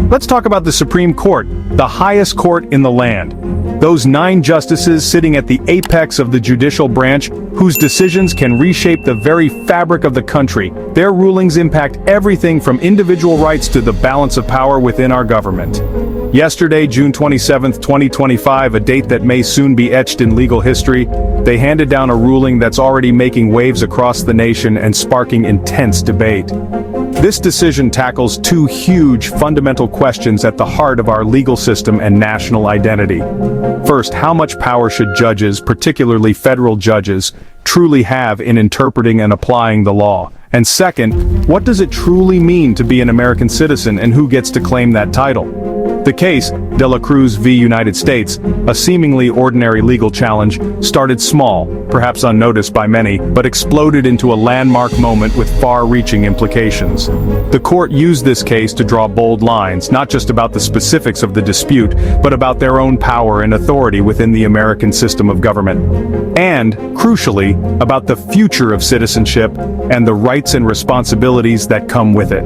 Let's talk about the Supreme Court, the highest court in the land. Those 9 justices sitting at the apex of the judicial branch, whose decisions can reshape the very fabric of the country. Their rulings impact everything from individual rights to the balance of power within our government. Yesterday, June 27, 2025, a date that may soon be etched in legal history, they handed down a ruling that's already making waves across the nation and sparking intense debate. This decision tackles 2 huge, fundamental questions at the heart of our legal system and national identity. First, how much power should judges, particularly federal judges, truly have in interpreting and applying the law? And second, what does it truly mean to be an American citizen and who gets to claim that title? The case, De La Cruz v. United States, a seemingly ordinary legal challenge, started small, perhaps unnoticed by many, but exploded into a landmark moment with far-reaching implications. The court used this case to draw bold lines, not just about the specifics of the dispute, but about their own power and authority within the American system of government. And, crucially, about the future of citizenship and the rights and responsibilities that come with it.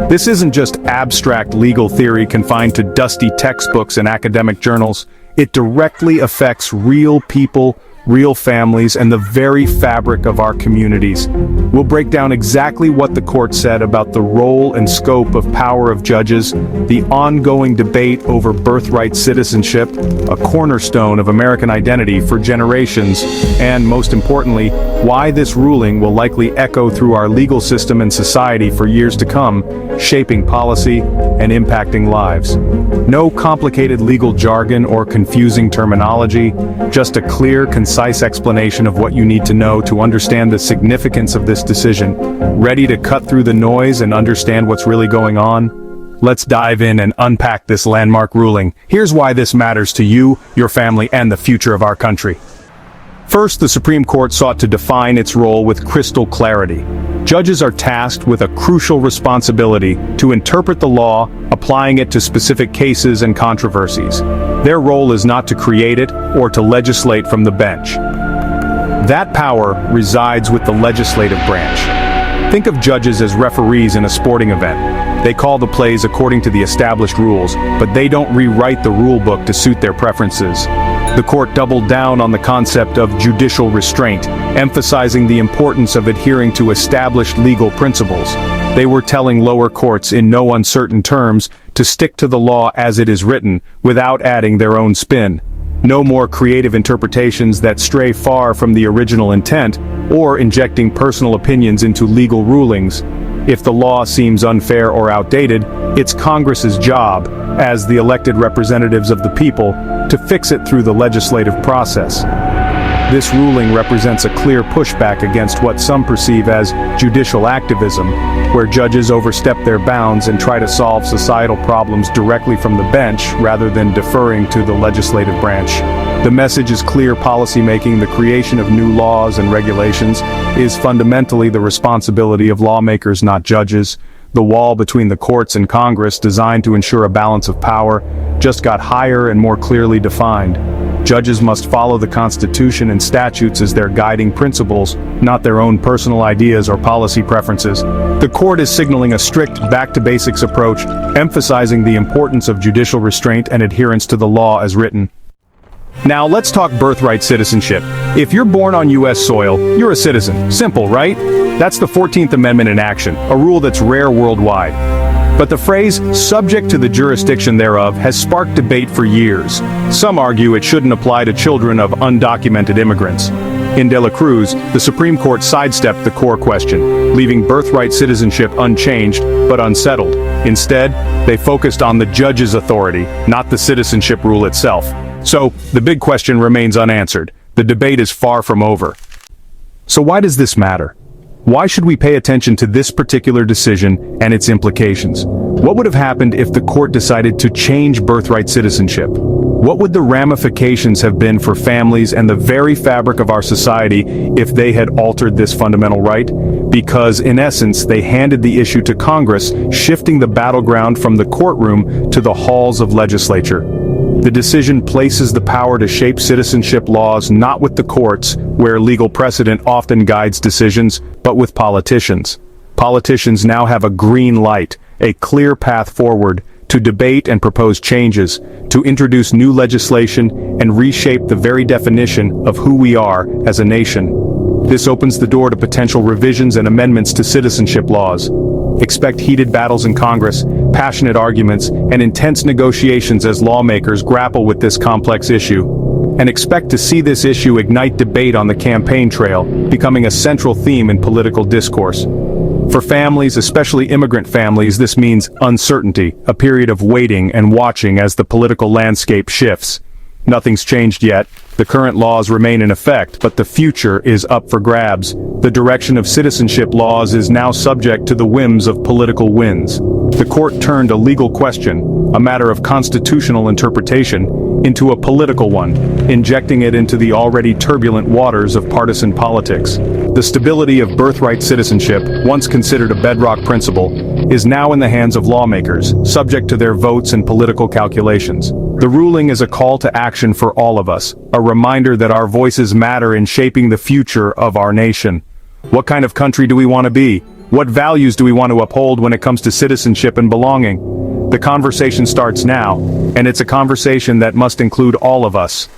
This isn't just abstract legal theory confined to dusty textbooks and academic journals. It directly affects real people, real families, and the very fabric of our communities. We'll break down exactly what the court said about the role and scope of power of judges, the ongoing debate over birthright citizenship, a cornerstone of American identity for generations, and most importantly, why this ruling will likely echo through our legal system and society for years to come, shaping policy and impacting lives. No complicated legal jargon or confusing terminology, just a clear, concise explanation of what you need to know to understand the significance of this decision. Ready to cut through the noise and understand what's really going on? Let's dive in and unpack this landmark ruling. Here's why this matters to you, your family, and the future of our country. First, the Supreme Court sought to define its role with crystal clarity. Judges are tasked with a crucial responsibility to interpret the law, applying it to specific cases and controversies. Their role is not to create it or to legislate from the bench. That power resides with the legislative branch. Think of judges as referees in a sporting event. They call the plays according to the established rules, but they don't rewrite the rule book to suit their preferences. The court doubled down on the concept of judicial restraint, emphasizing the importance of adhering to established legal principles. They were telling lower courts in no uncertain terms to stick to the law as it is written, without adding their own spin. No more creative interpretations that stray far from the original intent, or injecting personal opinions into legal rulings. If the law seems unfair or outdated, it's Congress's job, as the elected representatives of the people, to fix it through the legislative process. This ruling represents a clear pushback against what some perceive as judicial activism, where judges overstep their bounds and try to solve societal problems directly from the bench rather than deferring to the legislative branch. The message is clear: policymaking, the creation of new laws and regulations, is fundamentally the responsibility of lawmakers, not judges. The wall between the courts and Congress, designed to ensure a balance of power, just got higher and more clearly defined. Judges must follow the Constitution and statutes as their guiding principles, not their own personal ideas or policy preferences. The court is signaling a strict back-to-basics approach, emphasizing the importance of judicial restraint and adherence to the law as written. Now let's talk birthright citizenship. If you're born on U.S. soil, you're a citizen. Simple, right? That's the 14th Amendment in action, a rule that's rare worldwide. But the phrase, subject to the jurisdiction thereof, has sparked debate for years. Some argue it shouldn't apply to children of undocumented immigrants. In De La Cruz, the Supreme Court sidestepped the core question, leaving birthright citizenship unchanged, but unsettled. Instead, they focused on the judge's authority, not the citizenship rule itself. So, the big question remains unanswered. The debate is far from over. So why does this matter? Why should we pay attention to this particular decision and its implications? What would have happened if the court decided to change birthright citizenship? What would the ramifications have been for families and the very fabric of our society if they had altered this fundamental right? Because, in essence, they handed the issue to Congress, shifting the battleground from the courtroom to the halls of legislature. The decision places the power to shape citizenship laws not with the courts, where legal precedent often guides decisions, but with politicians. Politicians now have a green light, a clear path forward, to debate and propose changes, to introduce new legislation and reshape the very definition of who we are as a nation. This opens the door to potential revisions and amendments to citizenship laws. Expect heated battles in Congress, passionate arguments, and intense negotiations as lawmakers grapple with this complex issue. And expect to see this issue ignite debate on the campaign trail, becoming a central theme in political discourse. For families, especially immigrant families, this means uncertainty, a period of waiting and watching as the political landscape shifts. Nothing's changed yet. The current laws remain in effect, but the future is up for grabs. The direction of citizenship laws is now subject to the whims of political winds. The court turned a legal question, a matter of constitutional interpretation, into a political one, injecting it into the already turbulent waters of partisan politics. The stability of birthright citizenship, once considered a bedrock principle, is now in the hands of lawmakers, subject to their votes and political calculations. The ruling is a call to action for all of us, a reminder that our voices matter in shaping the future of our nation. What kind of country do we want to be? What values do we want to uphold when it comes to citizenship and belonging? The conversation starts now, and it's a conversation that must include all of us.